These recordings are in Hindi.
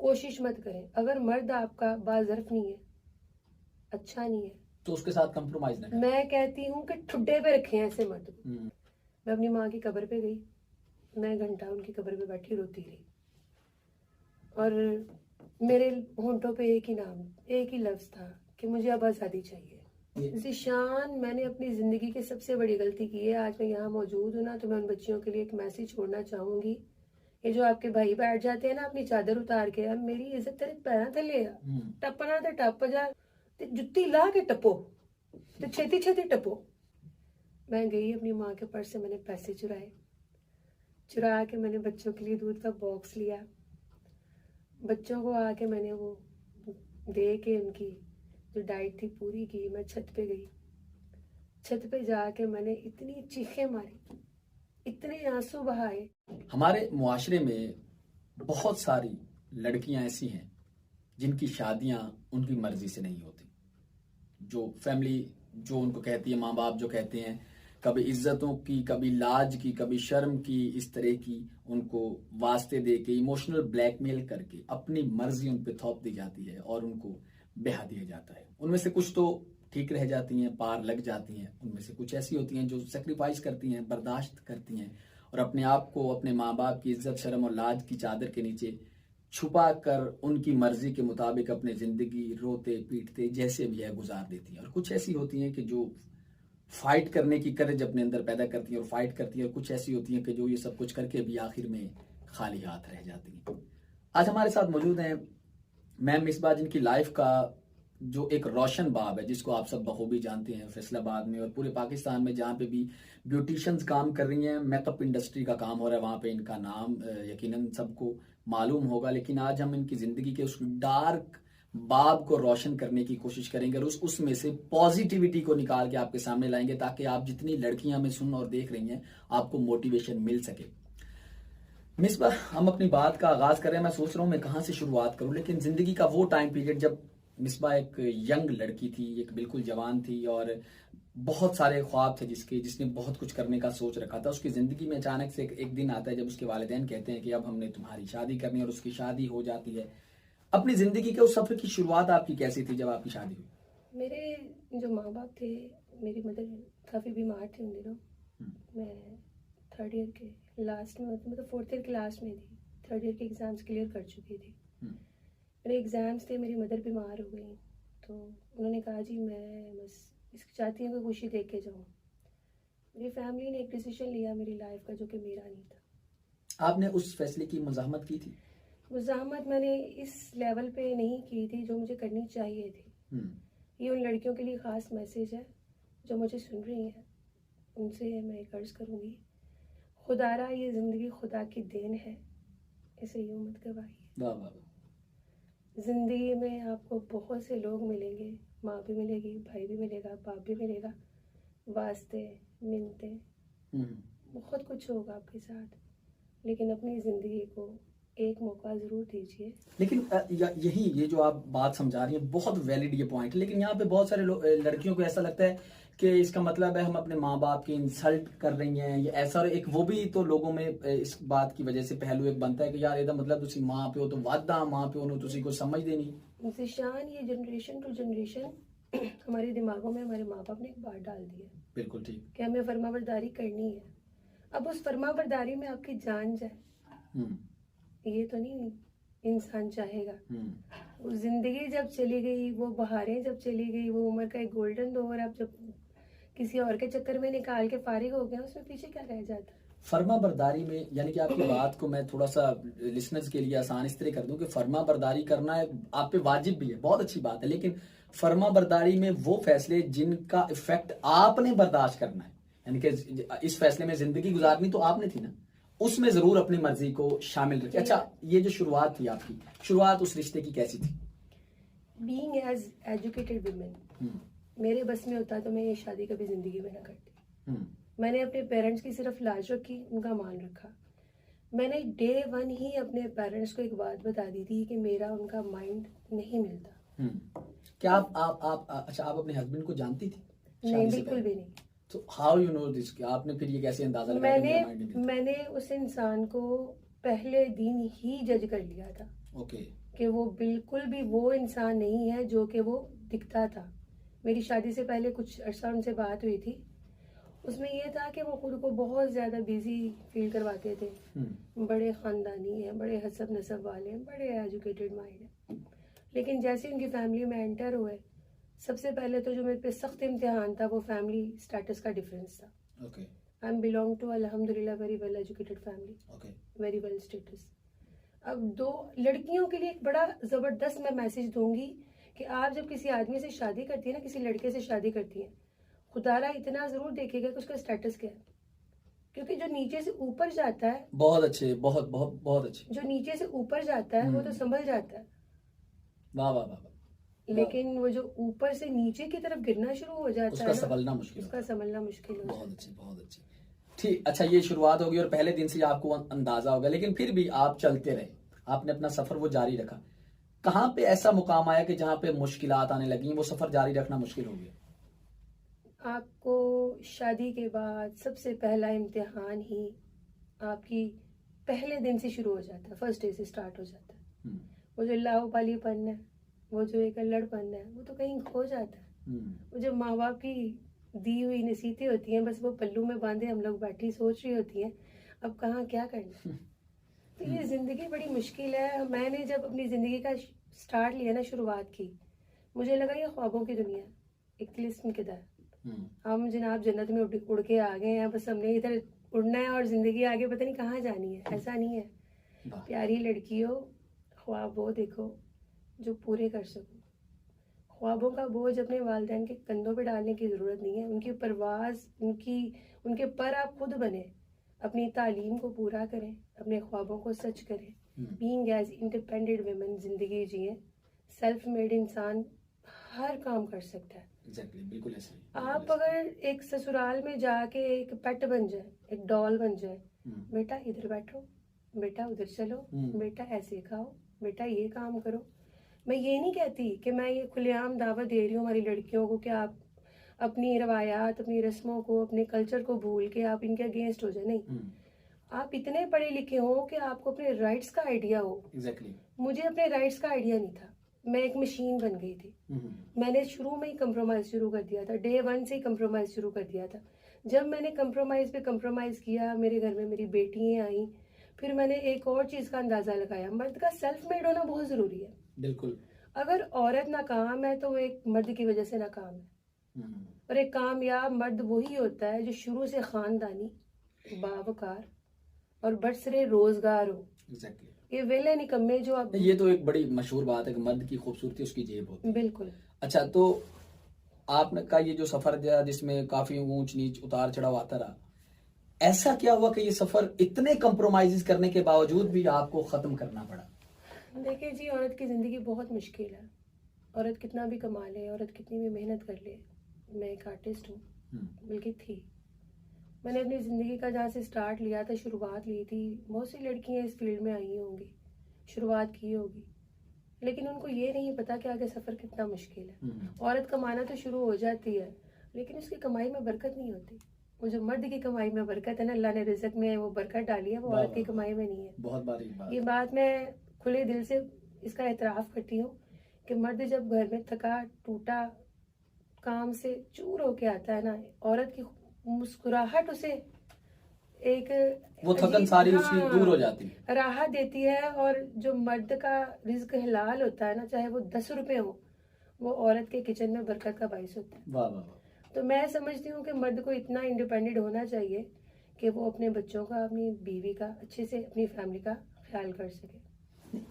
कोशिश मत करें। अगर मर्द आपका बाज़र्फ नहीं है, अच्छा नहीं है, तो उसके साथ कंप्रोमाइज ना करें। मैं कहती हूँ कि ठुड्डे पे रखें ऐसे मर्द को। मैं अपनी माँ की कब्र पे गई, मैं घंटा उनकी कब्र पे बैठी रोती रही, और मेरे होंठों पे एक ही नाम, एक ही लफ्ज था कि मुझे अब आज़ादी चाहिए। ज़ीशान, मैंने अपनी ज़िंदगी की सबसे बड़ी गलती की है। आज मैं यहाँ मौजूद हूँ ना, तो मैं उन बच्चियों के लिए एक मैसेज छोड़ना चाहूँगी। ये जो आपके भाई बैठ जाते हैं ना अपनी चादर उतार के, अब मेरी इज्जत तेरे पैरों थले आ, टपना तो टप जा, ते जुत्ती ला के टपो, तो छेती छेती टपो। मैं गई, अपनी माँ के पर्स से मैंने पैसे चुरा के मैंने बच्चों के लिए दूध का बॉक्स लिया, बच्चों को आके मैंने वो दे के उनकी जो डाइट थी पूरी की। मैं छत पे गई, छत पे जाके मैंने इतनी चीखें मारी, इतने आंसू बहाए। हमारे मुआशरे में बहुत सारी लड़कियां ऐसी हैं जिनकी शादियां उनकी मर्जी से नहीं होती। जो फैमिली जो उनको कहती है, माँ बाप जो कहते हैं, कभी इज्जतों की, कभी लाज की, कभी शर्म की, इस तरह की उनको वास्ते दे के इमोशनल ब्लैकमेल करके अपनी मर्जी उन पर थोप दी जाती है और उनको ब्याह दिया जाता है। उनमें से कुछ तो ठीक रह जाती हैं, पार लग जाती हैं, उनमें से कुछ ऐसी होती हैं जो सेक्रीफाइस करती हैं, बर्दाश्त करती हैं और अपने आप को अपने माँ बाप की इज्जत, शर्म और लाज की चादर के नीचे छुपा कर उनकी मर्जी के मुताबिक अपनी जिंदगी रोते पीटते जैसे भी है गुजार देती हैं। और कुछ ऐसी होती हैं कि जो फाइट करने की करेज अपने अंदर पैदा करती हैं और फाइट करती हैं, और कुछ ऐसी होती हैं कि जो ये सब कुछ करके भी आखिर में खाली हाथ रह जाती हैं। आज हमारे साथ मौजूद हैं मैम मिसबा, जिनकी लाइफ का जो एक रोशन बाब है, जिसको आप सब बखूबी जानते हैं फैसलाबाद में और पूरे पाकिस्तान में, जहाँ पे भी ब्यूटिशियंस काम कर रही हैं, मेकअप इंडस्ट्री का काम हो रहा है, वहाँ पे इनका नाम यकीनन सबको मालूम होगा। लेकिन आज हम इनकी ज़िंदगी के उस डार्क बाब को रोशन करने की कोशिश करेंगे और उसमें से पॉजिटिविटी को निकाल के आपके सामने लाएंगे, ताकि आप जितनी लड़कियां में सुन और देख रही हैं, आपको मोटिवेशन मिल सके। मिसबा, हम अपनी बात का आगाज कर रहे हैं। मैं सोच रहा हूँ मैं कहाँ से शुरुआत करूँ, लेकिन जिंदगी का वो टाइम पीरियड जब मिसबा एक यंग लड़की थी, एक बिल्कुल जवान थी और बहुत सारे ख्वाब थे जिसने बहुत कुछ करने का सोच रखा था। उसकी जिंदगी में अचानक से एक दिन आता है जब उसके वालिदैन कहते हैं कि अब हमने तुम्हारी शादी करनी है, और उसकी शादी हो जाती है। अपनी जिंदगी के उस सफर की शुरुआत आपकी कैसी थी जब आपकी शादी हुई? मेरे जो माँ बाप थे, मेरी मदर काफ़ी बीमार थे उन दिनों। मैं थर्ड ईयर के लास्ट में, मतलब फोर्थ ईयर के लास्ट में थी, थर्ड ईयर के एग्ज़ाम्स क्लियर कर चुकी थी। मेरे एग्ज़ाम्स थे, मेरी मदर बीमार हो गई, तो उन्होंने कहा जी मैं बस इसकी चाहती हूँ कि खुशी देख के जाऊँ। मेरी फैमिली ने एक डिसीजन लिया मेरी लाइफ का, जो कि मेरा नहीं था। आपने उस फैसले की मुज़ाहमत की थी? मुज़ाहमत मैंने इस लेवल पे नहीं की थी जो मुझे करनी चाहिए थी। ये उन लड़कियों के लिए ख़ास मैसेज है जो मुझे सुन रही हैं, उनसे मैं एक अर्ज़ करूँगी, खुदारा ये ज़िंदगी खुदा की देन है, इसे यूँ मत गवाइए। वाह वाह। ज़िंदगी में आपको बहुत से लोग मिलेंगे, माँ भी मिलेगी, भाई भी मिलेगा, बाप भी मिलेगा, वास्ते मिन्नते बहुत कुछ होगा आपके साथ, लेकिन अपनी ज़िंदगी को एक मौका ज़रूर दीजिए। लेकिन यही ये जो आप बात समझा रही हैं बहुत वैलिड ये पॉइंट है, लेकिन यहाँ पे बहुत सारे लड़कियों को ऐसा लगता है कि इसका मतलब है हम अपने माँ बाप की इंसल्ट कर रही हैं, ये ऐसा। एक वो भी तो लोगों में इस बात की वजह से पहलू एक बनता है कि यार, ਇਹਦਾ मतलब तुसी माँ प्यो तो वादा माँ प्यो ਨੂੰ तुसी कुछ समझदे नहीं। ज़ीशान, ये जनरेशन टू जनरेशन हमारे दिमागों में हमारे माँ बाप ने एक बात डाल दी है, बिल्कुल ठीक, कि हमें फर्माबरदारी करनी है। अब उस फर्माबरदारी में आपकी जान जाए, ये तो नहीं इंसान चाहेगा। वो जिंदगी जब चली गई, वो बहारें जब चली गई, वो उम्र का एक गोल्डन दौर आप जब किसी और के चक्कर में निकाल के फारिग हो गया, उसमें पीछे क्या रह जाता? फर्मा बरदारी में, यानी कि आपकी बात को मैं थोड़ा सा लिसनर्स के लिए आसान इस तरह कर दूं कि फर्मा बरदारी करना आप पे वाजिब भी है, बहुत अच्छी बात है, लेकिन फर्मा बरदारी में वो फैसले जिनका इफेक्ट आपने बर्दाश्त करना है, यानी कि इस फैसले में जिंदगी गुजारनी तो आपने थी ना, उसमें जरूर अपनी मर्जी को शामिल रखिए। अच्छा, ये जो शुरुआत थी आपकी, शुरुआत उस रिश्ते की कैसी थी? बीइंग एज एजुकेटेड वुमेन, मेरे बस में होता तो मैं ये शादी कभी जिंदगी में ना करती। मैंने अपने पेरेंट्स की सिर्फ लाज रखी, उनका मान रखा। मैंने डे वन ही अपने पेरेंट्स को एक बात बता दी थी कि मेरा उनका माइंड नहीं मिलता। क्या आप अच्छा, आप अपने हस्बैंड को जानती थी? नहीं, बिल्कुल भी नहीं। तो हाउ यू नो दिस? आपने फिर ये कैसे अंदाजा लगाया? मैंने उस इंसान को पहले दिन ही जज कर लिया था। ओके। कि वो बिल्कुल भी वो इंसान नहीं है जो कि वो दिखता था। मेरी शादी से पहले कुछ अर्सा उनसे बात हुई थी, उसमें ये था कि वो खुद को बहुत ज़्यादा बिजी फील करवाते थे। बड़े ख़ानदानी हैं, बड़े हसब नसब वाले हैं, बड़े एजुकेटेड माइंड हैं। लेकिन जैसे उनकी फैमिली में एंटर हुए, सबसे पहले तो जो मेरे पे सख्त इम्तिहान था वो फैमिली स्टेटस का डिफरेंस था। Okay. I am belong to अल्हम्दुलिल्लाह very well educated family, okay. Very well status. अब दो लड़कियों के लिए एक बड़ा ज़बरदस्त मैं मैसेज दूंगी कि आप जब किसी आदमी से शादी करती है ना, किसी लड़के से शादी करती है, खुदारा इतना ज़रूर देखेगा कि उसका स्टेटस क्या है, क्योंकि जो नीचे से ऊपर जाता है, बहुत अच्छे, बहुत बहुत बहुत अच्छे। जो नीचे से ऊपर जाता है वो तो संभल जाता है, वाह वाह वाह वाह। लेकिन वो जो ऊपर से नीचे की तरफ गिरना शुरू हो जाता उसका है ना, संभलना मुश्किल उसका होता है। संभलना मुश्किल हो जाता बहुत अच्छी, बहुत अच्छी। ठीक, अच्छा, ये शुरुआत होगी और पहले दिन से आपको अंदाजा होगा, लेकिन फिर भी आप चलते रहे, आपने अपना सफर वो जारी रखा। कहाँ पे ऐसा मुकाम आया कि जहाँ पे मुश्किलात आने लगी, वो सफर जारी रखना मुश्किल हो गया? आपको शादी के बाद सबसे पहला इम्तिहान ही आपकी पहले दिन से शुरू हो जाता है, फर्स्ट डे से स्टार्ट हो जाता है। वो जो लाओबालीपन है, वो जो एक अल्लड़पन है, वो तो कहीं खो जाता है। वो जो माँ बाप की दी हुई नसीहतें होती हैं, बस वो पल्लू में बांधे हम लोग बैठी सोच रही होती हैं अब कहाँ क्या करना। तो ये जिंदगी बड़ी मुश्किल है। मैंने जब अपनी जिंदगी का स्टार्ट लिया ना, शुरुआत की, मुझे लगा ये ख्वाबों की दुनिया, एक तिलिस्म की तरह। हम जनाब जन्नत में उड़ के आ गए हैं, बस हमने इधर उड़ना है और जिंदगी आगे पता नहीं कहाँ जानी है। ऐसा नहीं है प्यारी लड़कियों, ख्वाब वो देखो जो पूरे कर सको। ख्वाबों का बोझ अपने वालिदैन के कंधों पे डालने की ज़रूरत नहीं है। उनकी परवाज़, उनके पर आप खुद बने, अपनी तालीम को पूरा करें, अपने ख्वाबों को सच करें, बीइंग एज इंडिपेंडेंट वुमेन ज़िंदगी जिए। सेल्फ मेड इंसान हर काम कर सकता है। एग्जैक्टली, बिल्कुल ऐसे। आप अगर एक ससुराल में जाके एक पेट बन जाए, एक डॉल बन जाए, बेटा इधर बैठो, बेटा उधर चलो, बेटा ऐसे खाओ, बेटा ये काम करो। मैं ये नहीं कहती कि मैं ये खुलेआम दावत दे रही हूँ हमारी लड़कियों को कि आप अपनी रवायात, अपनी रस्मों को, अपने कल्चर को भूल के आप इनके अगेंस्ट हो जाए। नहीं, आप इतने पढ़े लिखे हो कि आपको अपने राइट्स का आइडिया हो। एग्जैक्टली। मुझे अपने राइट्स का आइडिया नहीं था, मैं एक मशीन बन गई थी। मैंने शुरू में ही कंप्रोमाइज शुरू कर दिया था, डे वन से ही कंप्रोमाइज शुरू कर दिया था। जब मैंने कंप्रोमाइज पे कंप्रोमाइज किया, मेरे घर में मेरी बेटियां आई, फिर मैंने एक और चीज का अंदाजा लगाया, मर्द का सेल्फ मेड होना बहुत जरूरी है। बिल्कुल। अगर औरत नाकाम है तो वो एक मर्द की वजह से नाकाम है। और एक कामयाब मर्द वही होता है जो शुरू से खानदानी, बावकार और बरसरे रोजगार हो। एग्जैक्टली। ये वेले निकम्मे जो आप, ये तो एक बड़ी मशहूर बात है कि मर्द की खूबसूरती उसकी जेब होती है। बिल्कुल। अच्छा, तो आपने का ये जो सफर था जिसमें काफी ऊंच नीच उतार चढ़ाव आता रहा, ऐसा क्या हुआ कि ये सफर इतने कंप्रोमाइज करने के बावजूद भी आपको खत्म करना पड़ा? देखिए जी, औरत की जिंदगी बहुत मुश्किल है। औरत कितना भी कमा ले, औरत कितनी भी मेहनत कर ले। मैं एक आर्टिस्ट हूँ, बल्कि थी। मैंने अपनी ज़िंदगी का जहाँ से स्टार्ट लिया था, शुरुआत ली थी, बहुत सी लड़कियाँ इस फील्ड में आई होंगी, शुरुआत की होगी, लेकिन उनको ये नहीं पता कि आगे सफ़र कितना मुश्किल है। औरत कमाना तो शुरू हो जाती है, लेकिन उसकी कमाई में बरकत नहीं होती। वो जो मर्द की कमाई में बरकत है ना, अल्लाह ने रिज़्क में वो बरकत डाली है, वो औरत की कमाई में नहीं है। बहुत बारीक बात। ये बात मैं खुले दिल से इसका एतराफ़ करती हूँ कि मर्द जब घर में थका टूटा काम से चूर होके आता है ना, औरत की मुस्कुराहट उसे एक वो थकन सारी उसकी दूर हो जाती है, राहत देती है। और जो मर्द का रिज्क हलाल होता है ना, चाहे वो 10 रुपए हो, वो औरत के किचन में बरकत का बाइस होता है। वाह वाह वाह। तो मैं समझती हूँ कि मर्द को इतना इंडिपेंडेंट होना चाहिए कि वो अपने बच्चों का, अपनी बीवी का, अच्छे से अपनी फैमिली का ख्याल कर सके।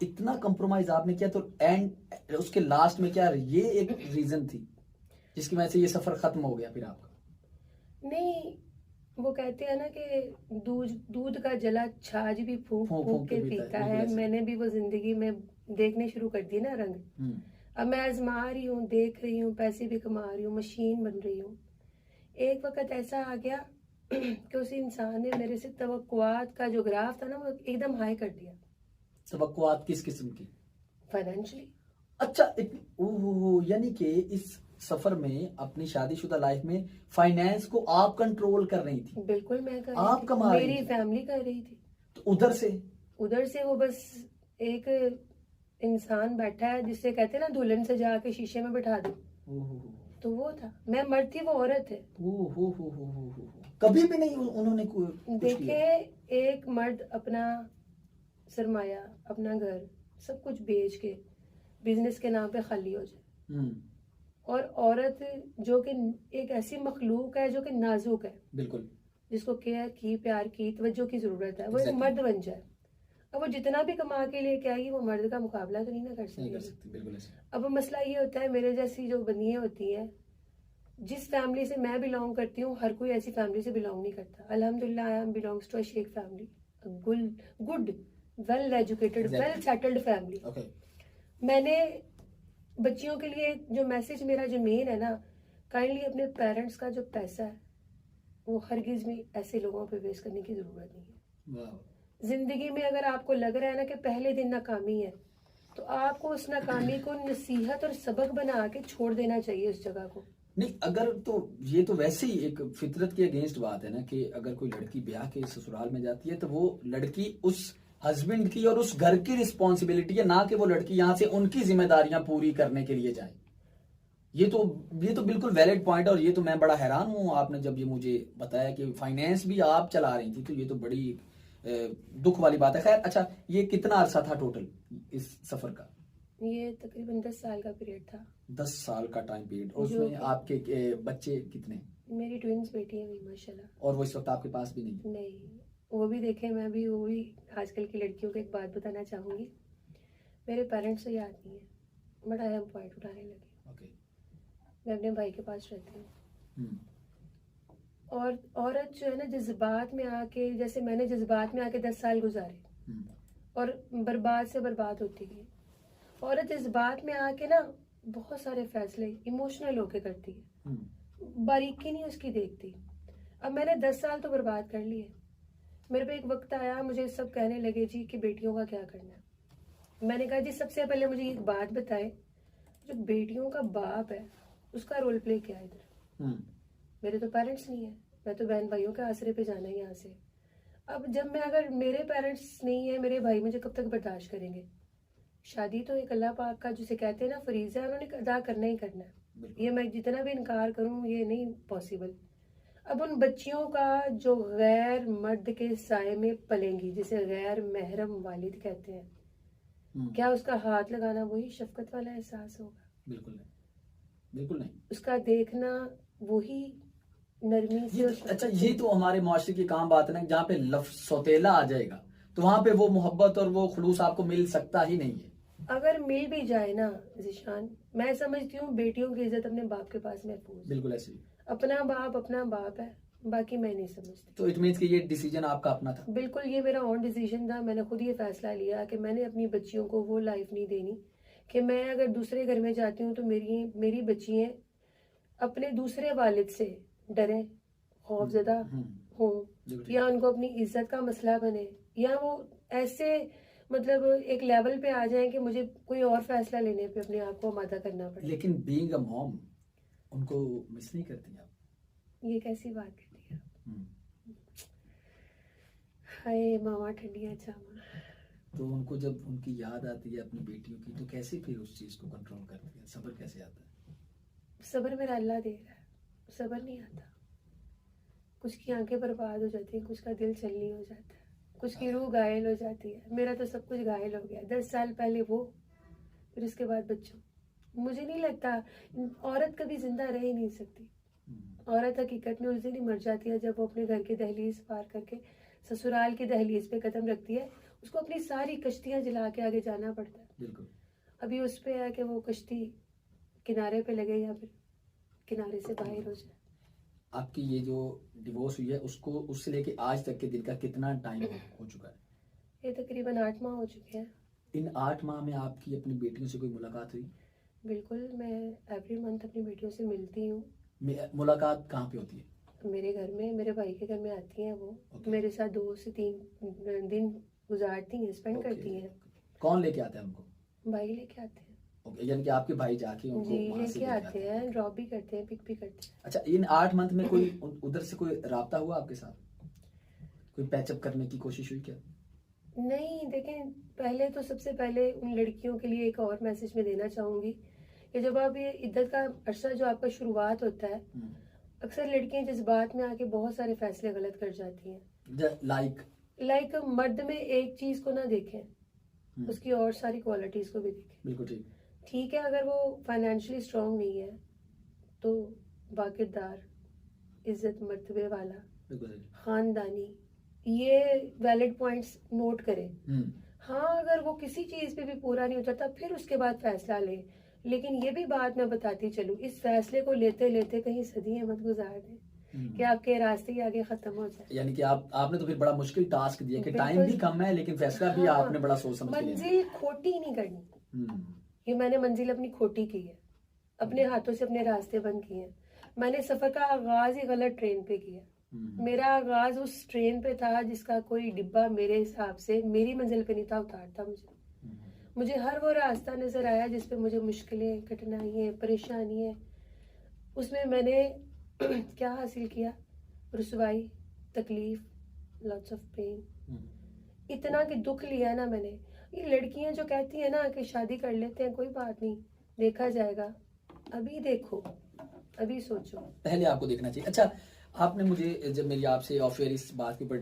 इतना कंप्रोमाइज आपने किया, तो एंड उसके लास्ट में क्या ये एक रीजन थी जिसकी वजह से ये सफर खत्म हो गया फिर आपका? नहीं, वो कहते हैं ना कि दूध का जला छाछ भी फूंक फूंक के पीता है। मैंने भी वो जिंदगी में देखने शुरू कर दिए ना रंग। अब मैं आजमा रही हूँ, देख रही हूँ, पैसे भी कमा रही हूँ, मशीन बन रही हूँ। एक वक्त ऐसा आ गया कि उस इंसान ने मेरे से तवक्कुआत का जो ग्राफ था ना, वो एकदम हाई कर दिया। तवक्कुआत किस किस्म की? फाइनेंशियली। अच्छा, यानी कि इस सफर में, अपनी शादीशुदा लाइफ में, फाइनेंस को आप कंट्रोल कर रही थी? बिल्कुल मैं कर रही आप थी, कमा रही मेरी थी, फैमिली कर रही थी। तो उधर से वो बस एक इंसान बैठा है जिससे कहते हैं ना दुल्हन से जाके शीशे में बिठा दो, ओहो, तो वो था। मैं मर्द थी, वो औरत है। हो। कभी भी नहीं उन्होंने कुछ देखे, किया? एक मर्द अपना सरमाया, अपना घर, सब कुछ बेच के बिजनेस के नाम पे खाली हो जाए, हम्म, और औरत जो कि एक ऐसी मखलूक है जो कि नाजुक है, बिल्कुल जिसको केयर की, प्यार की, तवज्जो की जरूरत है, वो एक Exactly. मर्द बन जाए। अब वो जितना भी कमा के लेके आएगी, वो मर्द का मुकाबला तो नहीं ना कर नहीं कर सकेगी। सकती, बिल्कुल ऐसे। अब मसला ये होता है, मेरे जैसी जो बंदियां होती हैं, जिस फैमिली से मैं बिलोंग करती हूँ, हर कोई ऐसी फैमिली से बिलोंग नहीं करता। अल्हम्दुलिल्लाह I am belongs to a Sheikh family, good, well educated, Exactly. Well settled family. Okay, मैंने बच्चियों के लिए जो मैसेज मेरा जो मेन है ना, काइंडली अपने पेरेंट्स का जो पैसा है वो हरगिज भी ऐसे लोगों पे वेस्ट करने की जरूरत नहीं है। वाह, जिंदगी में अगर आपको लग रहा है ना कि पहले दिन नाकामी है, तो आपको उस नाकामी को नसीहत और सबक बना के छोड़ देना चाहिए उस जगह को। नहीं अगर तो ये तो वैसे ही एक फितरत के अगेंस्ट बात है ना कि अगर कोई लड़की ब्याह के ससुराल में जाती है तो वो लड़की उस हस्बैंड की और उस घर की रिस्पॉन्सिबिलिटी है, ना कि वो लड़की यहाँ से उनकी जिम्मेदारियां पूरी करने के लिए जाए। ये तो बिल्कुल वैलिड पॉइंट है, और ये तो मैं बड़ा हैरान हूँ आपने जब ये मुझे बताया कि फाइनेंस भी आप चला रही थी, तो ये तो बड़ी दुख वाली बात है। खैर, अच्छा, ये कितना अरसा था टोटल इस सफर का? ये तकरीबन 10 साल का पीरियड था। 10 साल का टाइम पीरियड, और जो उसमें आपके बच्चे कितने? मेरी ट्विंस बेटी है, माशाल्लाह। और वो इस वक्त आपके पास भी नहीं? नहीं, वो भी देखे, मैं भी, वो भी। आजकल की लड़कियों को एक बात बताना चाहूंगी, मेरे पेरेंट्स से याद नहीं है, बड़ा अहम पॉइंट उठाने लगी। ओके, मैं अपने भाई के पास रहती हूँ। हम्म, और औरत जो है ना, जज्बात में आके, जैसे मैंने जज्बात में आके 10 साल गुजारे हम्म, और बर्बाद से बर्बाद होती गई। औरत जज्बात में आके ना बहुत सारे फैसले इमोशनल होके करती है, बारीकी नहीं उसकी देखती। अब मैंने 10 साल तो बर्बाद कर लिए। मेरे पे एक वक्त आया, मुझे सब कहने लगे जी कि बेटियों का क्या करना है। मैंने कहा जी सबसे पहले मुझे एक बात बताए, जो बेटियों का बाप है उसका रोल प्ले क्या है इधर? मेरे तो पेरेंट्स नहीं है, मैं तो बहन भाइयों के आसरे पे जाना है यहाँ से। अब जब मैं, अगर मेरे पेरेंट्स नहीं है, मेरे भाई मुझे कब तक बर्दाश्त करेंगे? शादी तो एक अल्लाह पाक का, जिसे कहते हैं ना, फरीज़ा है, उन्होंने अदा करना ही करना है। ये मैं जितना भी इनकार करूं, ये नहीं पॉसिबल। अब उन बच्चियों का जो गैर मर्द के साए में पलेंगी, जिसे गैर महरम वालिद कहते हैं, क्या उसका हाथ लगाना वही शफकत वाला एहसास होगा? बिल्कुल नहीं, बिल्कुल नहीं। उसका देखना वही नरमी से। अच्छा, ये तो हमारे मुआशरे की काम बात है ना, जहाँ पे लफ्ज सौतेला आ जाएगा तो वहां पे वो मोहब्बत और वो खुलूस आपको मिल सकता ही नहीं है। अगर मिल भी जाए ना जिशान, मैं समझती हूँ बेटियों की इज्जत अपने बाप के पास महफूज है। बिल्कुल ऐसे ही। अपना बाप है, बाकी मैं नहीं समझती। तो इट मीन्स कि ये डिसीजन आपका अपना था? बिल्कुल, ये मेरा ओन डिसीजन था। मैंने खुद ये फैसला लिया कि मैंने अपनी बच्चियों को वो लाइफ नहीं देनी कि मैं अगर दूसरे घर में जाती हूँ तो मेरी बच्चियां अपने दूसरे वालिद से डरे, खौफजदा हो, या उनको अपनी इज्जत का मसला बने, या वो ऐसे मतलब एक लेवल पे आ जाए कि मुझे कोई और फैसला लेने पे अपने आप को आमादा करना पड़े। लेकिन बीइंग अ मॉम उनको मिस नहीं करती आप? ये कैसी बात करती है? हाय मामा ठंडिया चामा। तो उनको जब उनकी याद आती है अपनी बेटियों की, तो कैसे फिर उस चीज को कंट्रोल करती है? सब्र कैसे आता है? सब्र मेरा अल्लाह दे रहा है, सब्र नहीं आता। कुछ की आंखें बर्बाद हो जाती हैं, कुछ का दिल छलनी हो जाता है, कुछ की रूह घायल हो जाती है। मेरा तो सब कुछ घायल हो गया। 10 साल पहले वो, फिर उसके बाद बच्चों। मुझे नहीं लगता, औरत कभी जिंदा रह ही नहीं सकती। औरत हकीकत में उस दिन ही मर जाती है जब वो अपने घर की दहलीज पार करके ससुराल की दहलीज पे कदम रखती है। उसको अपनी सारी कश्तियां जला के आगे जाना पड़ता है। बिल्कुल। अभी उस पे है कि वो कश्ती किनारे पे लगे या फिर किनारे से बाहर हो जाए। आपकी ये जो डिवोर्स हुई है, उसको उससे लेके आज तक के दिन का कितना टाइम हो चुका है? ये तकरीबन 8 माह हो चुके हैं। इन 8 माह में आपकी अपनी बेटियों से कोई मुलाकात हुई? बिल्कुल, मैं एवरी मंथ अपनी बेटियों से मिलती हूँ। मुलाकात कहाँ पे होती है? मेरे घर में, मेरे भाई के घर में आती हैं वो। मेरे साथ 2 से 3 दिन गुजारती हैं, स्पेंड करती हैं। कौन लेके आता है उनको? भाई लेके आते हैं। यानी कि आपके भाई जाके उनको जी वहां से लेके आते हैं, ड्रॉप भी करते हैं, पिक भी करते हैं। अच्छा, इन 8 मंथ में कोई उधर से कोई राब्ता हुआ आपके साथ? कोई पैचअप करने की कोशिश हुई क्या? नहीं, देखें, पहले तो सबसे पहले उन लड़कियों के लिए एक और मैसेज मैं देना चाहूँगी कि जब आप ये इद्दत का अरसा जो आपका शुरुआत होता है, अक्सर लड़कियां जज्बात में आके बहुत सारे फैसले गलत कर जाती हैं। लाइक मर्द में एक चीज को ना देखें, उसकी और सारी क्वालिटीज को भी देखें। बिल्कुल ठीक। ठीक है, अगर वो फाइनेंशियली स्ट्रांग नहीं है तो बाकिरदार, इज्जत मर्तबे वाला, खानदानी, ये वैलिड पॉइंट्स नोट करें। हाँ, अगर वो किसी चीज पे भी पूरा नहीं उतरता फिर उसके बाद फैसला ले, लेकिन ये भी बात मैं बताती चलूं, इस फैसले को लेते लेते कहीं सदियां मत गुजार दें कि आपके रास्ते ही आगे खत्म हो जाए। यानी कि आपने तो फिर बड़ा मुश्किल टास्क दिया कि टाइम भी कम है लेकिन फैसला भी हाँ, आपने बड़ा सोच समझ के लिया। मंजिल खोटी नहीं करनी। ये मैंने मंजिल अपनी खोटी की है, अपने हाथों से अपने रास्ते बंद किए हैं। मैंने सफर का आगाज ही गलत ट्रेन पे किया। मेरा आगाज उस ट्रेन पे था जिसका कोई डिब्बा मेरे हिसाब से मेरी मंजिल पे नहीं था उतारता मुझे हर वो रास्ता नजर आया जिसपे मुझे मुश्किलें, कठिनाइयाँ, परेशानी है, उसमें मैंने क्या हासिल किया? रुसवाई, तकलीफ, लॉट्स ऑफ पेन, इतना कि दुख लिया ना मैंने। ये लड़कियां जो कहती है ना कि शादी कर लेते हैं, कोई बात नहीं, देखा जाएगा, अभी देखो, अभी सोचो, पहले आपको देखना चाहिए। अच्छा, आपने मुझे, जब मेरी आपसे ऑफ एयर इस बात के ऊपर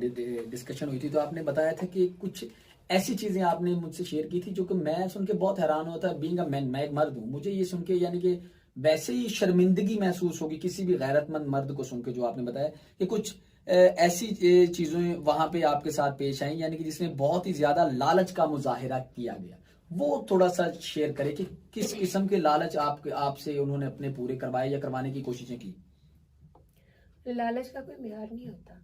डिस्कशन हुई थी तो आपने बताया था कि कुछ ऐसी चीजें आपने मुझसे शेयर की थी जो कि मैं सुन के बहुत हैरान होता। बीइंग अ मैन, मैं एक मर्द हूँ, मुझे ये सुन के यानी कि वैसे ही शर्मिंदगी महसूस होगी किसी भी गैरतमंद मर्द को सुन के, जो आपने बताया कि कुछ ऐसी चीजें वहां पे आपके साथ पेश आई यानी कि जिसमें बहुत ही ज्यादा लालच का मुजाहिरा किया गया। वो थोड़ा सा शेयर करें कि किस किस्म के लालच आपसे उन्होंने अपने पूरे करवाए या करवाने की कोशिशें की। लालच का कोई म्यार नहीं होता।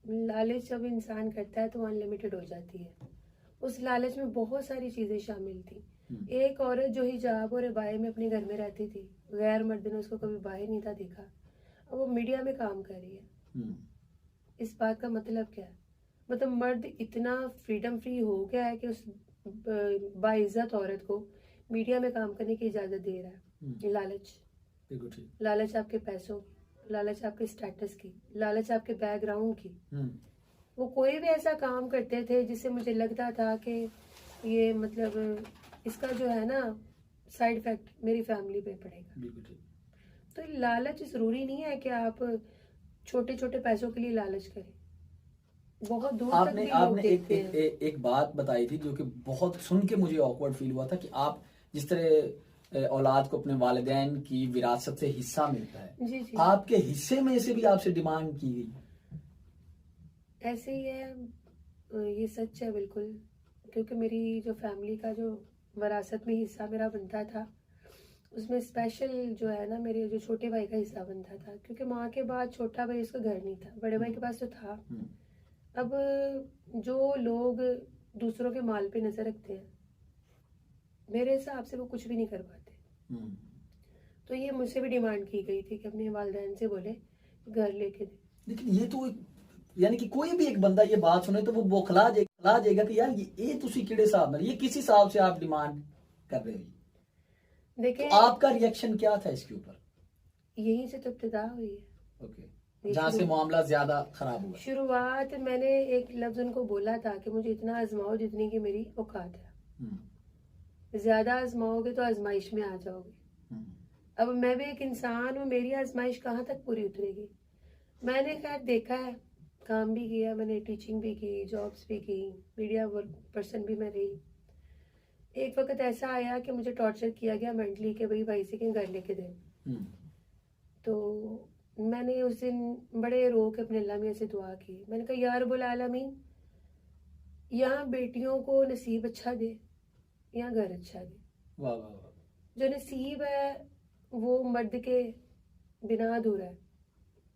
लालच जब इंसान करता है तो अनलिमिटेड हो जाती है। उस लालच में बहुत सारी चीजें शामिल थी। एक औरत जो हिजाब और अबाए में अपने घर में रहती थी, गैर मर्द ने उसको कभी बाहर नहीं था देखा, अब वो मीडिया में काम कर रही है। इस बात का मतलब क्या है? मतलब मर्द इतना फ्रीडम फ्री हो गया है कि उस बाइज्जत औरत को मीडिया में काम करने की इजाजत दे रहा है। लालच आपके पैसों, लालच आपके स्टेटस की, लालच आपके बैकग्राउंड की। वो कोई भी ऐसा काम करते थे जिससे मुझे लगता था कि ये मतलब इसका जो है ना साइड इफेक्ट मेरी फैमिली पे पड़ेगा। तो लालच जरूरी नहीं है कि आप छोटे छोटे पैसों के लिए लालच करें। बहुत दूर तक भी लोग देखते हैं। एक बात बताई थी जो कि बहुत सुन के मुझे ऑकवर्ड फील हुआ था कि आप जिस तरह औलाद को अपने वालिदैन की विरासत से हिस्सा मिलता है, जी जी, आपके हिस्से में से भी आपसे डिमांड की गई। ऐसे ही है, ये सच है बिल्कुल, क्योंकि मेरी जो फैमिली का जो विरासत में हिस्सा मेरा बनता था उसमें स्पेशल जो है ना मेरे जो छोटे भाई का हिस्सा बनता था, क्योंकि माँ के बाद छोटा भाई उसका घर नहीं था, बड़े भाई के पास तो था। अब जो लोग दूसरों के माल पे नजर रखते हैं, मेरे हिसाब से वो कुछ भी नहीं कर पाते। तो ये मुझसे भी डिमांड की गई थी कि अपने वालिदैन से बोले घर लेके दे। लेकिन ये तो यानी कि कोई भी एक बंदा ये बात सुने तो वो बौखला जाएगा कि यार ये तुसी किड़े साहब में, ये किस हिसाब से आप डिमांड कर रहे हो। देखिए, तो आपका रिएक्शन क्या था इसके ऊपर? यहीं से तो इब्तिदा हुई है। ओके, जहाँ से मामला ज्यादा खराब हुआ। शुरुआत मैंने एक लफ्ज उनको बोला था कि मुझे इतना आजमाओ जितनी की मेरी औकात है। ज्यादा आजमाओगे तो आजमाइश में आ जाओगे। अब मैं भी एक इंसान हूँ, मेरी आजमाइश कहाँ तक पूरी उतरेगी। मैंने खैर देखा है, काम भी किया, मैंने टीचिंग भी की, जॉब्स भी की, मीडिया पर्सन भी मैं रही। एक वक्त ऐसा आया कि मुझे टॉर्चर किया गया मेंटली कि भाई से के घर लेके दे। तो मैंने उस दिन बड़े रो के अपने अल्लाह मियां से दुआ की। मैंने कहा या रब्बुल आलमीन, यहाँ बेटियों को नसीब अच्छा दे, यहाँ घर अच्छा दे। वाह वाह वाह। जो नसीब है वो मर्द के बिना अधूरा है,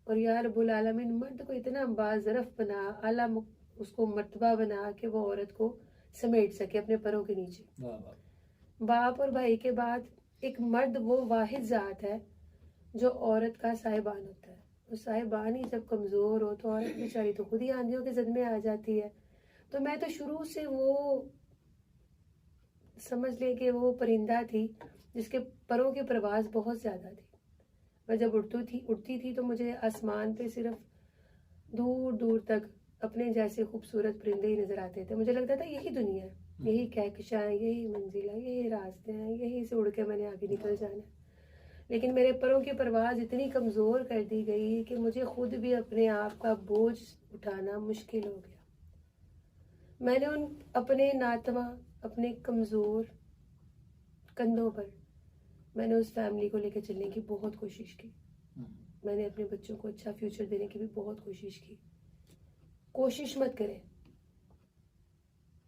और या रब्बुल आलमीन मर्द को इतना बाज़रफ बना, आला उसको मर्तबा बना कि वो औरत को समेट सके अपने पैरों के नीचे। बाप और भाई के बाद एक मर्द वो वाहिद जात है जो औरत का साहिबान होता है। वो साहिबान ही जब कमजोर हो तो औरत बेचारी तो खुद ही आंधियों के जद में आ जाती है। तो मैं तो शुरू से वो समझ ले कि वो परिंदा थी जिसके परों की प्रवास बहुत ज्यादा थी। मैं जब उड़ती थी तो मुझे आसमान पे सिर्फ दूर दूर तक अपने जैसे खूबसूरत परिंदे ही नजर आते थे। मुझे लगता था यही दुनिया है, यही कहकशां है, यही मंजिल है, यही रास्ते हैं, यही से उड़ के मैंने आगे निकल जाना है। लेकिन मेरे परों की परवाज़ इतनी कमज़ोर कर दी गई कि मुझे खुद भी अपने आप का बोझ उठाना मुश्किल हो गया। मैंने उन अपने नातवा, अपने कमज़ोर कंधों पर मैंने उस फैमिली को लेकर चलने की बहुत कोशिश की। मैंने अपने बच्चों को अच्छा फ्यूचर देने की भी बहुत कोशिश की। कोशिश मत करें,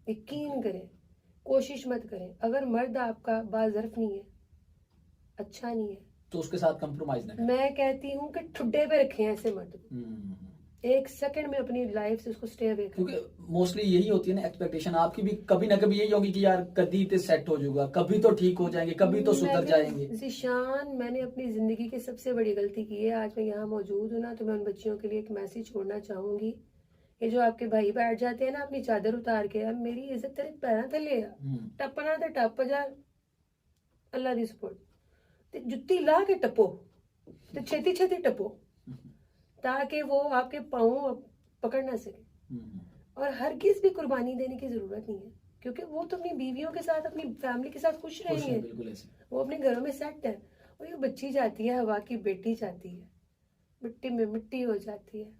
यकीन करें, कोशिश मत करें। अगर मर्द आपका बाज़र्फ नहीं है, अच्छा नहीं है, तो उसके साथ कंप्रोमाइज ना करें। मैं कहती हूँ कि ठुड्डे पे रखें ऐसे मर्द को। एक सेकंड में अपनी लाइफ से उसको स्टे अवे करें। क्योंकि मोस्टली यही होती है ना एक्सपेक्टेशन आपकी भी, कभी ना कभी यही होगी कि यार कभी तो सेट हो जाएगा, कभी तो ठीक हो जाएंगे, कभी तो सुधर जाएंगे। ज़ीशान, मैंने अपनी जिंदगी की सबसे बड़ी गलती की है। आज मैं यहाँ मौजूद हूँ ना, तो मैं उन बच्चियों के लिए एक मैसेज छोड़ना चाहूंगी। ये जो आपके भाई बैठ जाते हैं ना अपनी चादर उतार के, अब मेरी इज्जत तेरे पैरों थले आ, टपना ते टप जा, अल्लाह दी सपोर्ट ते जुत्ती ला के टपो, ते छेती छेती टपो, ताकि वो आपके पाँव पकड़ ना सके। और हरगिज भी कुर्बानी देने की जरूरत नहीं है, क्योंकि वो तो अपनी बीवियों के साथ, अपनी फैमिली के साथ खुश रहेंगे, वो अपने घरों में सेट है। और ये बच्ची जाती है, हवा की बेटी जाती है, मिट्टी में मिट्टी हो जाती है।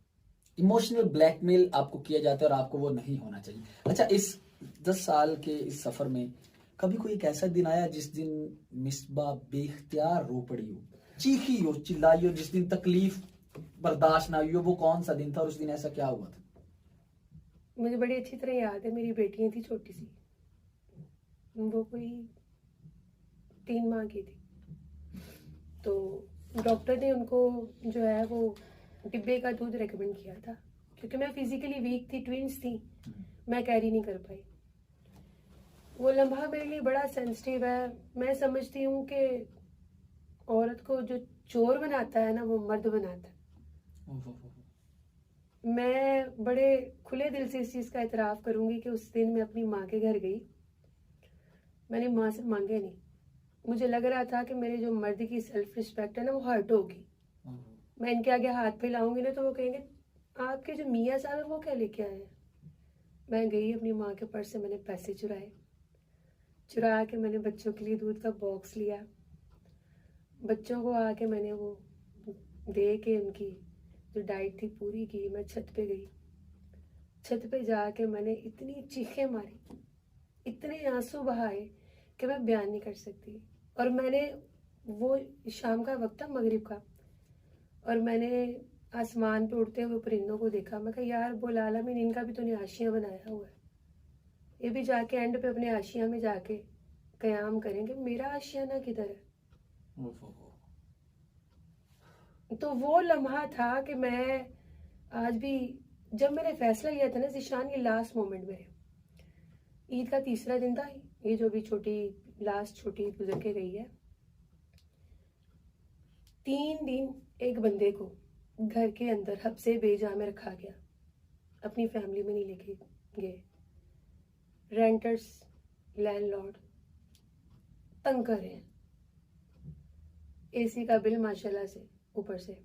इमोशनल ब्लैकमेल आपको किया जाता है और आपको वो नहीं होना चाहिए। अच्छा, इस 10 साल के इस सफर में कभी कोई एक ऐसा दिन आया जिस दिन मिसबा बेख्तियार रो पड़ी हो, चीखी हो, चिल्लाई हो, जिस दिन तकलीफ बर्दाश्त ना हुई हो? वो कौन सा दिन था और उस दिन ऐसा क्या हुआ था? मुझे बड़ी अच्छी तरह याद है, मेरी बेटियां थी छोटी सी, वो कोई 3 माह की थी। तो डॉक्टर ने उनको जो है वो डिब्बे का दूध रेकमेंड किया था, क्योंकि मैं फिजिकली वीक थी, ट्विंस थी, मैं कैरी नहीं कर पाई। वो लम्हा मेरे लिए बड़ा सेंसिटिव है। मैं समझती हूँ कि औरत को जो चोर बनाता है ना, वो मर्द बनाता है। मैं बड़े खुले दिल से इस चीज़ का इतराफ़ करूँगी कि उस दिन मैं अपनी माँ के घर गई। मैंने माँ से मांगे नहीं, मुझे लग रहा था कि मेरे जो मर्द की सेल्फ रिस्पेक्ट है ना, वो हर्ट होगी। मैं इनके आगे हाथ फैलाऊंगी ना, तो वो कहेंगे आपके जो मियाँ साहब है वो क्या लेके आए हैं। मैं गई अपनी माँ के पर्स से, मैंने पैसे चुरा के मैंने बच्चों के लिए दूध का बॉक्स लिया। बच्चों को आके मैंने वो दे के उनकी जो डाइट थी पूरी की। मैं छत पे गई, छत पे जाके मैंने इतनी चीखें मारी, इतने आंसू बहाए कि मैं बयान नहीं कर सकती। और मैंने, वो शाम का वक्त था, मगरिब का, और मैंने आसमान पे उड़ते हुए परिंदों को देखा। मैं कहा यार बोल आलमीन, इनका भी तो ने आशियाँ बनाया हुआ है, ये भी जाके एंड पे अपने आशिया में जाके कयाम करेंगे, मेरा आशियाना किधर है। तो वो लम्हा था कि मैं आज भी, जब मैंने फैसला लिया था ना ज़ीशान, ये लास्ट मोमेंट मेरे, ईद का तीसरा दिन था, ये जो भी लास्ट छोटी गुजर के गई है। 3 दिन एक बंदे को घर के अंदर हब्से बेजा में रखा गया, अपनी फैमिली में नहीं लेके गए। रेंटर्स, लैंडलॉर्ड तंग कर रहे हैं, एसी का बिल माशाल्लाह से ऊपर से।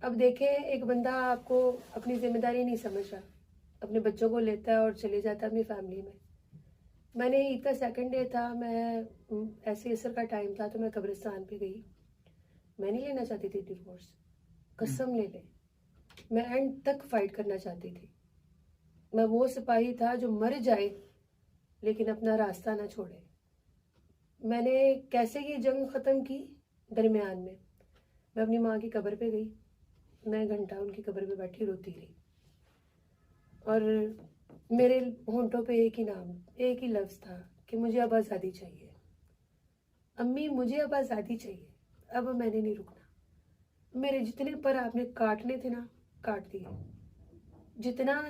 अब देखें, एक बंदा आपको अपनी जिम्मेदारी नहीं समझ रहा, अपने बच्चों को लेता है और चले जाता है अपनी फैमिली में। मैंने ईद का 2nd डे था, मैं ऐसे असर का टाइम था, तो मैं कब्रिस्तान पे गई। मैं नहीं लेना चाहती थी डिवोर्स, कसम ले ले, मैं एंड तक फाइट करना चाहती थी। मैं वो सिपाही था जो मर जाए लेकिन अपना रास्ता ना छोड़े। मैंने कैसे ये जंग ख़त्म की, दरमियान में मैं अपनी माँ की कब्र पे गई। मैं घंटा उनकी कब्र पे बैठी रोती रही, और मेरे होंठों पे एक ही नाम, एक ही लफ्ज़ था कि मुझे अब आज़ादी चाहिए। अम्मी, मुझे अब आज़ादी चाहिए, अब मैंने नहीं रुकना। मेरे जितने पर आपने काटने थे ना, काट दिए। जितना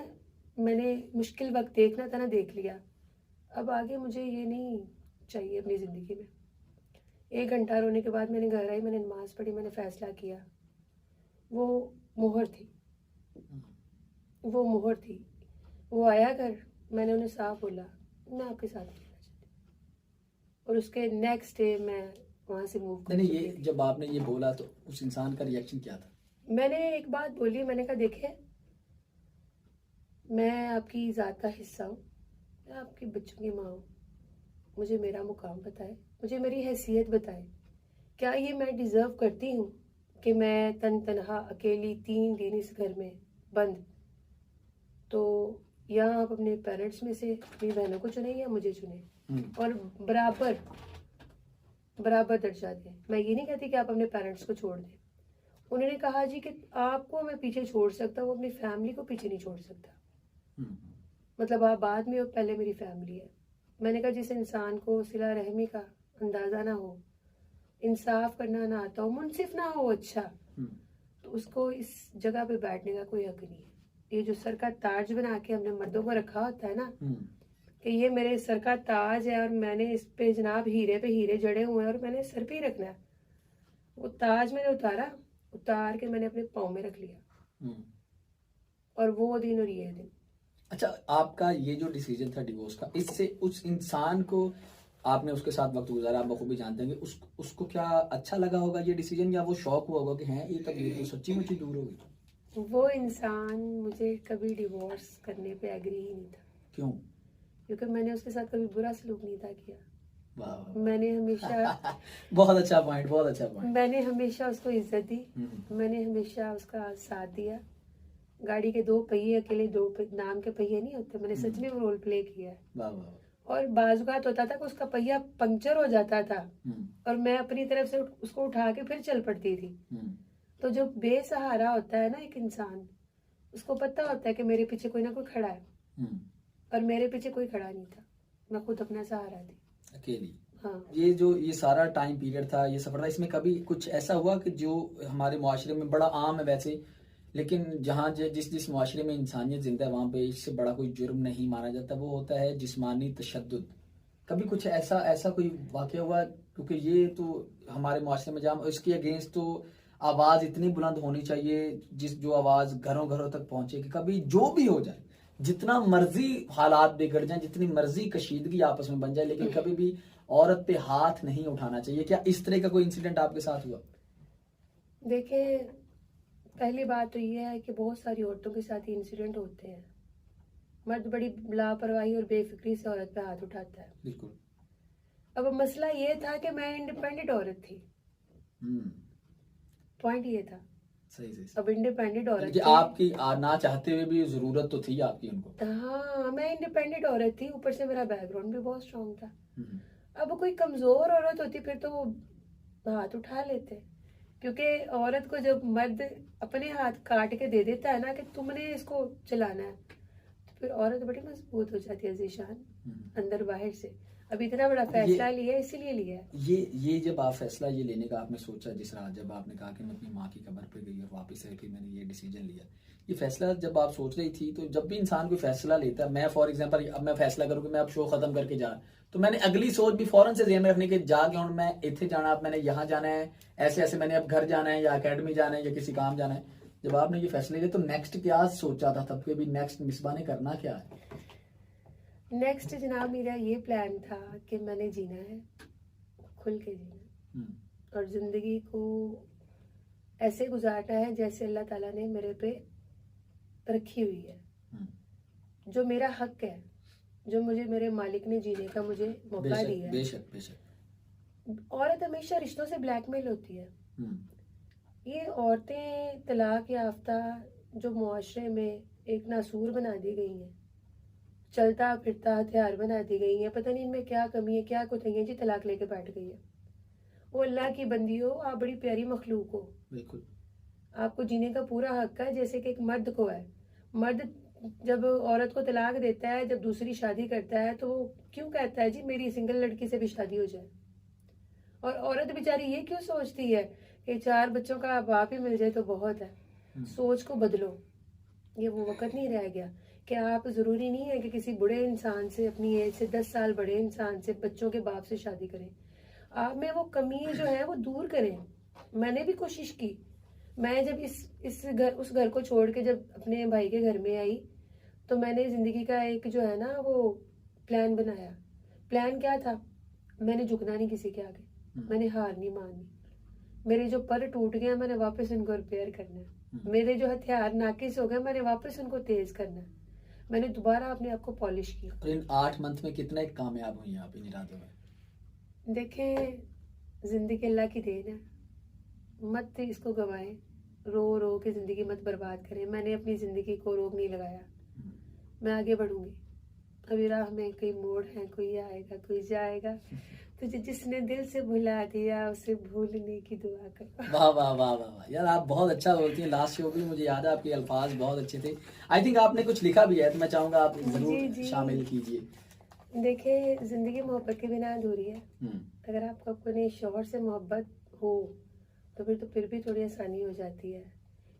मैंने मुश्किल वक्त देखना था ना, देख लिया। अब आगे मुझे ये नहीं चाहिए अपनी ज़िंदगी में। 1 घंटा रोने के बाद मैंने घर आई, मैंने नमाज पढ़ी, मैंने फ़ैसला किया। वो मोहर थी, वो मोहर थी। वो आया घर, मैंने उन्हें साफ बोला मैं आपके साथ नहीं रहना चाहती, और उसके नेक्स्ट डे मैं वहाँ से मूव कर नहीं, ये जब आपने ये बोला तो उस इंसान का रिएक्शन क्या था? मैंने एक बात बोली, मैंने कहा देखे, मैं आपकी ज़ात का हिस्सा हूँ, मैं आपके बच्चों की माँ हूँ। मुझे मेरा मुकाम बताए, मुझे मेरी हैसियत बताए। क्या ये मैं डिज़र्व करती हूँ कि मैं तनहा अकेली 3 दिन इस घर में बंद? तो या आप अपने पेरेंट्स में से अपनी बहनों को चुने या मुझे चुने, और बराबर बराबर दर्जा दें। मैं ये नहीं कहती कि आप अपने पेरेंट्स को छोड़ दें। उन्होंने कहा जी कि आपको मैं पीछे छोड़ सकता हूँ, अपनी फैमिली को पीछे नहीं छोड़ सकता। मतलब आप बाद में हो, पहले मेरी फैमिली है। मैंने कहा जिस इंसान को सिला रहमी का अंदाजा ना हो, इंसाफ करना ना आता हो, मुनसिफ ना हो अच्छा, तो उसको इस जगह पे बैठने का कोई हक नहीं है। ये जो सर का ताज बना के हमने मर्दों को रखा होता है ना, कि ये मेरे सर का ताज है और मैंने इस पे जनाब हीरे पे हीरे जड़े हुए हैं और मैंने सर पे ही रखना है, वो ताज मैंने उतार के मैंने अपने पाँव में रख लिया। और वो दिन और ये दिन। अच्छा, आपका ये जो डिसीजन था डिवोर्स का, इससे उस इंसान को, आपने उसके साथ वक्त गुजारा, आप बखूबी जानते हैं, उसको क्या अच्छा लगा होगा ये डिसीजन, या वो शौक हुआ होगा कि हैं ये तकलीफ तो सच्ची मुच्ची दूर होगी? वो इंसान मुझे कभी डिवोर्स करने पे एग्री ही नहीं था। क्यों? क्योंकि मैंने उसके साथ कभी बुरा सलूक नहीं था किया। वाह, मैंने हमेशा बहुत अच्छा पॉइंट, बहुत अच्छा पॉइंट। मैंने हमेशा उसको इज्जत दी, मैंने हमेशा उसका साथ दिया। गाड़ी के 2 पहिए, अकेले 2 नाम के पहिए नहीं होते, मैंने सच में वो रोल प्ले किया है। वाह वाह। और बाजुकात होता था कि उसका पहिया पंक्चर हो जाता था और मैं अपनी तरफ से उसको उठा के फिर चल पड़ती थी। तो जो बेसहारा होता है ना एक इंसान, उसको पता होता है कि मेरे पीछे कोई ना कोई खड़ा है, और मेरे पीछे कोई खड़ा नहीं था, मैं खुद अपना सहारा थी, अकेली। हाँ। ये सारा टाइम पीरियड था, ये सफर था, इसमें कभी कुछ ऐसा हुआ कि जो हमारे मुआशरे में बड़ा आम है वैसे, लेकिन जहाँ जिस मुआशरे में इंसानियत जिंदा है वहाँ पे इससे बड़ा कोई जुर्म नहीं माना जाता, वो होता है जिस्मानी तशद्दुद? कभी कुछ ऐसा कोई वाकया हुआ? क्योंकि ये तो हमारे मुआशरे में जहाँ इसके अगेंस्ट तो आवाज़ इतनी बुलंद होनी चाहिए, जो आवाज़ घरों घरों तक पहुंचे कि कभी जो भी हो जाए, जितना मर्जी हालात बिगड़ जाए, जितनी मर्जी कशीदगी आपस में बन जाए, लेकिन कभी भी औरत पे हाथ नहीं उठाना चाहिए। क्या इस तरह का कोई इंसिडेंट आपके साथ हुआ? देखिए, पहली बात तो ये है कि बहुत सारी औरतों के साथ ये इंसिडेंट होते हैं। मर्द बड़ी लापरवाही और बेफिक्री से औरत पे हाथ उठाता है। बिल्कुल। अब मसला ये था कि मैं इंडिपेंडेंट औरत थी, पॉइंट ये था। सही। अब इंडिपेंडेंट औरत थी, आपकी ना चाहते हुए भी जरूरत तो थी आपकी उनको। हाँ, मैं इंडिपेंडेंट औरत थी, ऊपर से मेरा बैकग्राउंड भी बहुत स्ट्रांग था। अब कोई कमजोर औरत होती फिर तो वो हाथ उठा लेते, क्योंकि औरत को जब मर्द अपने हाथ काट के दे देता है ना कि तुमने इसको चलाना है, तो फिर औरत बड़ी मजबूत हो जाती है ज़ीशान, अंदर बाहर से। अब इतना बड़ा फैसला लिया, इसीलिए लिया है। ये जब आप फैसला ये लेने का आपने सोचा, जिस रात जब आपने कहा कि मैं अपनी माँ की कब्र पे गई और वापस आई, फिर मैंने ये डिसीजन लिया, ये फैसला जब आप सोच रही थी, तो जब भी इंसान कोई फैसला लेता है, मैं फॉर एग्जांपल अब मैं फैसला करूँ कि मैं अब शो खत्म करके जा, तो मैंने अगली सोच भी फौरन से ज़हन में रखने के जाके हूँ मैं इतने जाना, अब मैंने यहाँ जाना है, ऐसे मैंने अब घर जाना है या अकेडमी जाना है या किसी काम जाना है। जब आपने ये फैसले लिए तो नेक्स्ट क्या सोचा था तब के भी, नेक्स्ट मिसबा ने करना क्या है? नेक्स्ट जनाब मेरा ये प्लान था कि मैंने जीना है, खुल के जीना, और जिंदगी को ऐसे गुजारना है जैसे अल्लाह ताला ने मेरे पे रखी हुई है, जो मेरा हक है, जो मुझे मेरे मालिक ने जीने का मुझे मौका दिया है। बेशक बेशक। औरत हमेशा रिश्तों से ब्लैकमेल होती है। ये औरतें तलाक याफ्ता जो मुआशरे में एक नासूर बना दी गई हैं, चलता फिरता हथियार बना दी गई है, पता नहीं इनमें क्या कमी है, क्या कुतैया जी तलाक लेके बैठ गई है। वो अल्लाह की बंदी हो, आप बड़ी प्यारी मखलूक हो, बिल्कुल आपको जीने का पूरा हक है जैसे कि एक मर्द को है। मर्द जब औरत को तलाक देता है, जब दूसरी शादी करता है, तो वो क्यों कहता है जी मेरी सिंगल लड़की से भी शादी हो जाए? और औरत बेचारी ये क्यों सोचती है कि 4 बच्चों का बाप ही मिल जाए तो बहुत है? सोच को बदलो, ये वो वक्त नहीं रह गया कि आप जरूरी नहीं है कि किसी बड़े इंसान से, अपनी एज से 10 साल बड़े इंसान से, बच्चों के बाप से शादी करें। आप में वो कमी जो है वो दूर करें। मैंने भी कोशिश की, मैं जब उस घर को छोड़ के जब अपने भाई के घर में आई, तो मैंने जिंदगी का एक जो है ना वो प्लान बनाया। प्लान क्या था? मैंने झुकना नहीं किसी के आगे, मैंने हार नहीं माननी। मेरे जो पर टूट गए मैंने वापस उनको रिपेयर करना है, मेरे जो हथियार नाकिस हो गए मैंने वापस उनको तेज करना है। मैंने दोबारा अपने आप को पॉलिश किया। तो इन 8 मंथ में कितना एक कामयाब हुई आप इन इरादों में? देखें, जिंदगी अल्लाह की देन है, मत इसको गवाएं, रो रो के जिंदगी मत बर्बाद करें। मैंने अपनी जिंदगी को रोक नहीं लगाया, मैं आगे बढ़ूंगी। अभी राह में कई मोड़ हैं, कोई आएगा कोई जाएगा, तुझे जिसने दिल से भुला दिया उसे भूलने की दुआ कर। वाह वाह वाह वाह वाह यार, आप बहुत अच्छा बोलती हैं। लास्ट शो भी मुझे याद है, आपके अल्फाज बहुत अच्छे थे। आई थिंक आपने कुछ लिखा भी है, तो मैं चाहूंगा आप जी, जरूर जी। शामिल कीजिए। देखिए, जिंदगी मोहब्बत के बिना अधूरी है। हम्म, अगर आपको अपने शौहर से मोहब्बत हो तो फिर भी थोड़ी आसानी हो जाती है,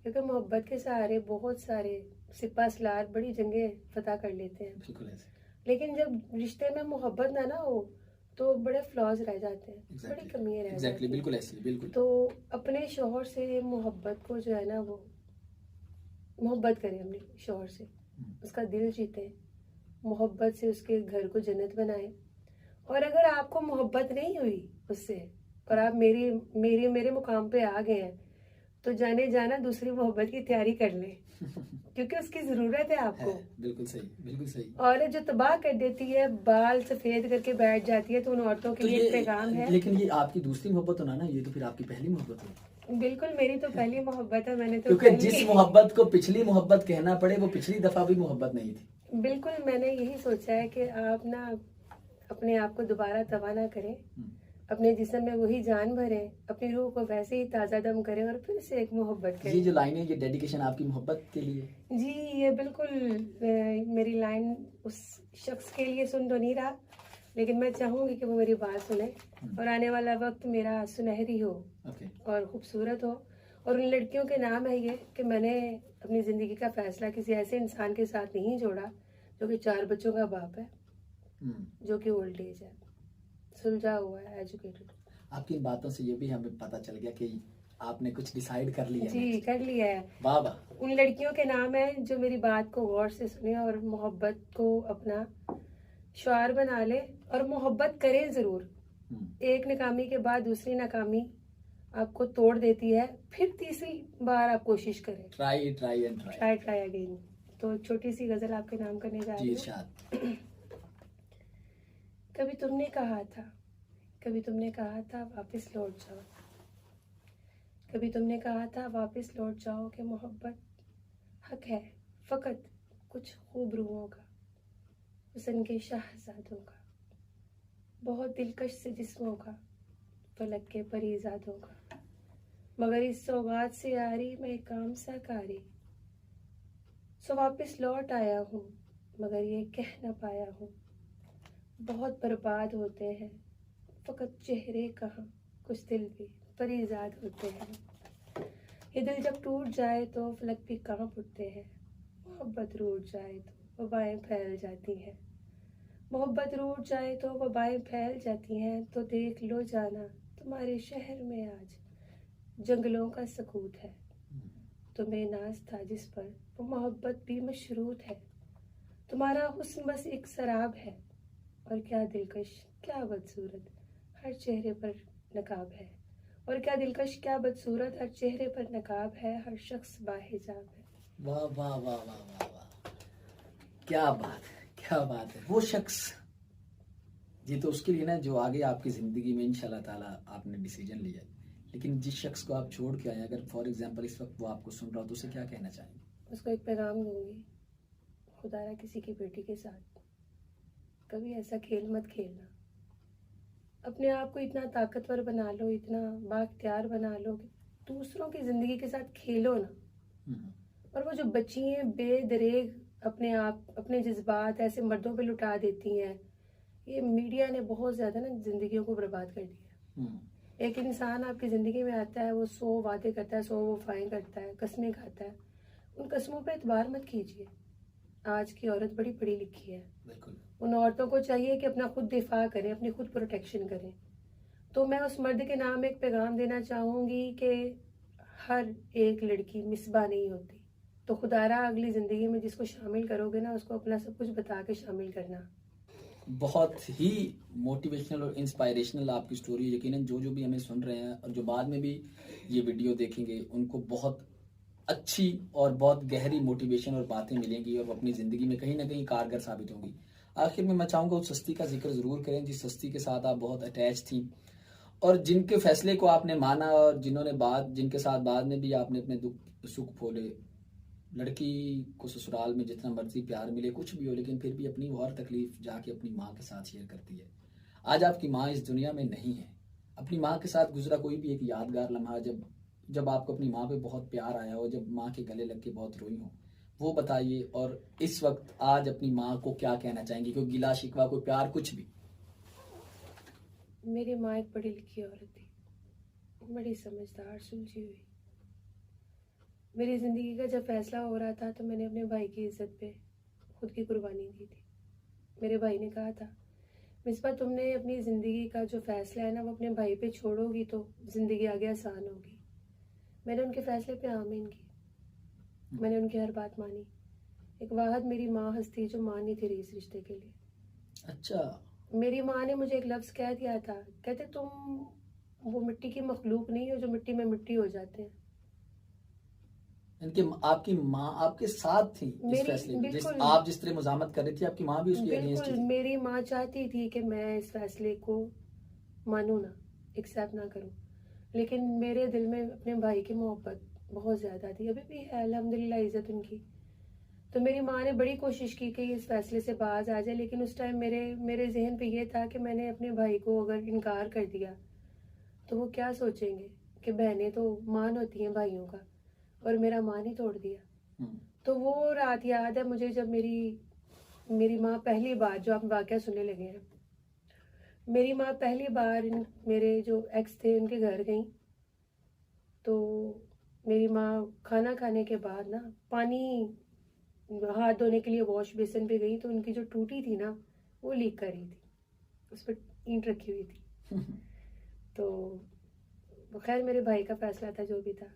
क्योंकि मोहब्बत के सहारे बहुत सारे सिपा सलार बड़ी जंगें फतह कर लेते हैं। बिल्कुल ऐसे। लेकिन जब रिश्ते में मोहब्बत ना हो तो बड़े फ्लॉज रह जाते हैं, बड़ी कमियां रह जाती हैं। बिल्कुल ऐसे, बिल्कुल। तो अपने शौहर से मोहब्बत को जो है ना, वो मोहब्बत करें अपने शौहर से, उसका दिल जीते, मोहब्बत से उसके घर को जन्नत बनाए। और अगर आपको मोहब्बत नहीं हुई उससे और आप मेरे मुकाम पे आ गए हैं, तो जाने जाना दूसरी मोहब्बत की तैयारी कर लें, क्योंकि उसकी जरूरत है आपको। बिल्कुल सही, बिल्कुल सही। औरत जो तबाह कर देती है, बाल सफेद करके बैठ जाती है, तो उन औरतों के तो लिए ये एक पैगाम है। लेकिन ये आपकी दूसरी मोहब्बत होना ना, ये तो फिर आपकी पहली मोहब्बत है। बिल्कुल, मेरी तो पहली मोहब्बत है। मैंने तो क्योंकि जिस मोहब्बत को पिछली मोहब्बत कहना पड़े, वो पिछली दफा भी मोहब्बत नहीं थी। बिल्कुल, मैंने यही सोचा है कि आप ना अपने आप को दोबारा तबाह ना करें, अपने जिस्म में वही जान भरें, अपनी रूह को वैसे ही ताज़ा दम करें और फिर से एक मोहब्बत ये करें। जो लाइन है, ये डेडिकेशन आपकी मोहब्बत के लिए? जी, ये बिल्कुल मेरी लाइन उस शख्स के लिए सुन तो नहीं रहा, लेकिन मैं चाहूंगी कि वो मेरी बात सुने और आने वाला वक्त मेरा सुनहरी हो और खूबसूरत हो। और उन लड़कियों के नाम है ये कि मैंने अपनी ज़िंदगी का फैसला किसी ऐसे इंसान के साथ नहीं जोड़ा जो कि 4 बच्चों का बाप है, जो कि ओल्ड एज है, सुलझा हुआ है, एजुकेटेड। आपकी इन बातों से ये भी हमें पता चल गया कि आपने कुछ डिसाइड कर लिया। जी, कर लिया है। वाह वाह। उन लड़कियों के नाम है जो मेरी बात को गौर से सुने और मोहब्बत को अपना शुआर बना ले और मोहब्बत करें जरूर। एक नाकामी के बाद दूसरी नाकामी आपको तोड़ देती है, फिर तीसरी बार आप कोशिश करें। Try again. तो एक छोटी सी गजल आपके नाम करने जा रही हूँ। कभी तुमने कहा था वापस लौट जाओ, कभी तुमने कहा था वापस लौट जाओ कि मोहब्बत हक है फकत कुछ खूब रूहों का, हुस्न के शाहजादों का, बहुत दिलकश से जिस्मों का, फलक के परीजादों का, मगर इस सौगात से आ रही मैं काम सा कारी, सो वापस लौट आया हूँ मगर ये कह न पाया हूँ, बहुत बर्बाद होते हैं फकत चेहरे कहाँ, कुछ दिल भी परीजाद होते हैं। ये दिल जब टूट जाए तो फलक भी कांप उठते हैं, मोहब्बत रूठ जाए तो वबाएं फैल जाती हैं, मोहब्बत रूठ जाए तो वबाएं फैल जाती हैं। तो देख लो जाना तुम्हारे शहर में आज जंगलों का सकूत है, तुम्हें नाज था जिस पर वो मोहब्बत भी मशरूत है, तुम्हारा हुस्न बस एक शराब है और क्या दिलकश क्या बदसूरत हर चेहरे पर नकाब है, और क्या दिलकश क्या बदसूरत हर चेहरे पर नकाब है, हर शख्स बाहिजाब है। वाह वाह वाह वाह वाह वाह, क्या बात है, क्या बात है। वो शख्स ये तो उसके लिए ना जो आगे आपकी जिंदगी में इंशाल्लाह ताला आपने डिसीजन लिया, लेकिन जिस शख्स को आप छोड़ के आए, अगर फॉर एग्जांपल इस वक्त वो आपको सुन रहा हो तो उसे क्या कहना चाहेंगे? उसको एक पैगाम दूंगी, खुदारा किसी की बेटी के साथ कभी ऐसा खेल मत खेलना। अपने आप को इतना ताकतवर बना लो, इतना बाख्तियार बना लो कि दूसरों की जिंदगी के साथ खेलो ना। और वो जो बच्ची हैं बेदरेग अपने आप अपने जज्बात ऐसे मर्दों पे लुटा देती हैं, ये मीडिया ने बहुत ज्यादा ना जिंदगियों को बर्बाद कर दिया। एक इंसान आपकी जिंदगी में आता है, वो 100 वादे करता है, 100 वफाएं करता है, कस्में खाता है, उन कस्मों पे एतबार मत कीजिए। आज की औरत बड़ी पढ़ी लिखी है, उन औरतों को चाहिए कि अपना खुद दिफा करें, अपनी खुद प्रोटेक्शन करें। तो मैं उस मर्द के नाम एक पैगाम देना चाहूंगी कि हर एक लड़की मिसबा नहीं होती, तो खुदारा अगली जिंदगी में जिसको शामिल करोगे ना, उसको अपना सब कुछ बता के शामिल करना। बहुत ही मोटिवेशनल और इंस्पायरेशनल आपकी स्टोरी। यकीनन जो भी हमें सुन रहे हैं और जो बाद में भी ये वीडियो देखेंगे उनको बहुत अच्छी और बहुत गहरी मोटिवेशन और बातें मिलेंगी और वो अपनी ज़िंदगी में कहीं ना कहीं कारगर साबित होंगी। आखिर में मैं चाहूँगा उस हस्ती का जिक्र ज़रूर करें जिस हस्ती के साथ आप बहुत अटैच थी और जिनके फैसले को आपने माना और जिनके साथ बाद में भी आपने अपने दुख सुख फोले। लड़की को ससुराल में जितना मर्जी प्यार मिले कुछ भी हो, लेकिन फिर भी अपनी वो हर तकलीफ जाके अपनी माँ के साथ शेयर करती है। आज आपकी माँ इस दुनिया में नहीं है। अपनी माँ के साथ गुजरा कोई भी एक यादगार लम्हा जब जब आपको अपनी माँ पे बहुत प्यार आया हो, जब माँ के गले लग के बहुत रोई हो, वो बताइए। और इस वक्त आज अपनी माँ को क्या कहना चाहेंगे? कोई गिला शिकवा, कोई प्यार, कुछ भी। मेरी माँ एक पढ़ी लिखी औरत थी, बड़ी समझदार, सुलझी हुई। मेरी ज़िंदगी का जब फैसला हो रहा था तो मैंने अपने भाई की इज्जत पे खुद की कुर्बानी दी थी। मेरे भाई ने कहा था, मिसबा तुमने अपनी ज़िंदगी का जो फैसला है ना वो अपने भाई पे छोड़ोगी तो ज़िंदगी आगे आसान होगी। मैंने उनके फैसले पे आमीन की। मैंने उनकी हर बात मानी। एक वाहद मेरी माँ हस्ती जो माँ नहीं थी रही इस रिश्ते के लिए। अच्छा। मेरी माँ ने मुझे एक लफ्ज़ कह दिया था, कहते तुम वो मिट्टी की मखलूक नहीं हो जो मिट्टी में मिट्टी हो जाते हैं। इनके आपकी माँ आपके साथ थी इस मेरी फैसले में, बिल्कुल आप जिस तरह मुजामत कर रही थी, आपकी माँ भी उसके अगेंस्ट बिल्कुल थी। मेरी माँ चाहती थी कि मैं इस फैसले को मानूं ना, एक्सेप्ट ना करूं, लेकिन मेरे दिल में अपने भाई की मोहब्बत बहुत ज़्यादा थी, अभी भी है अल्हम्दुलिल्लाह इज़्ज़त उनकी। तो मेरी माँ ने बड़ी कोशिश की कि इस फैसले से बाज आ जाए, लेकिन उस टाइम मेरे मेरे जहन पे ये था कि मैंने अपने भाई को अगर इनकार कर दिया तो वो क्या सोचेंगे कि बहनें तो मान होती हैं भाइयों का, और मेरा मान ही तोड़ दिया। तो वो रात याद है मुझे जब मेरी मेरी माँ पहली बार, जो आप वाकया सुनने लगे हैं, मेरी माँ पहली बार मेरे जो एक्स थे उनके घर गई। तो मेरी माँ खाना खाने के बाद ना पानी हाथ धोने के लिए वॉश बेसिन पे गई तो उनकी जो टूटी थी ना वो लीक कर रही थी, उस पर ईंट रखी हुई थी। तो खैर मेरे भाई का फैसला था जो भी था।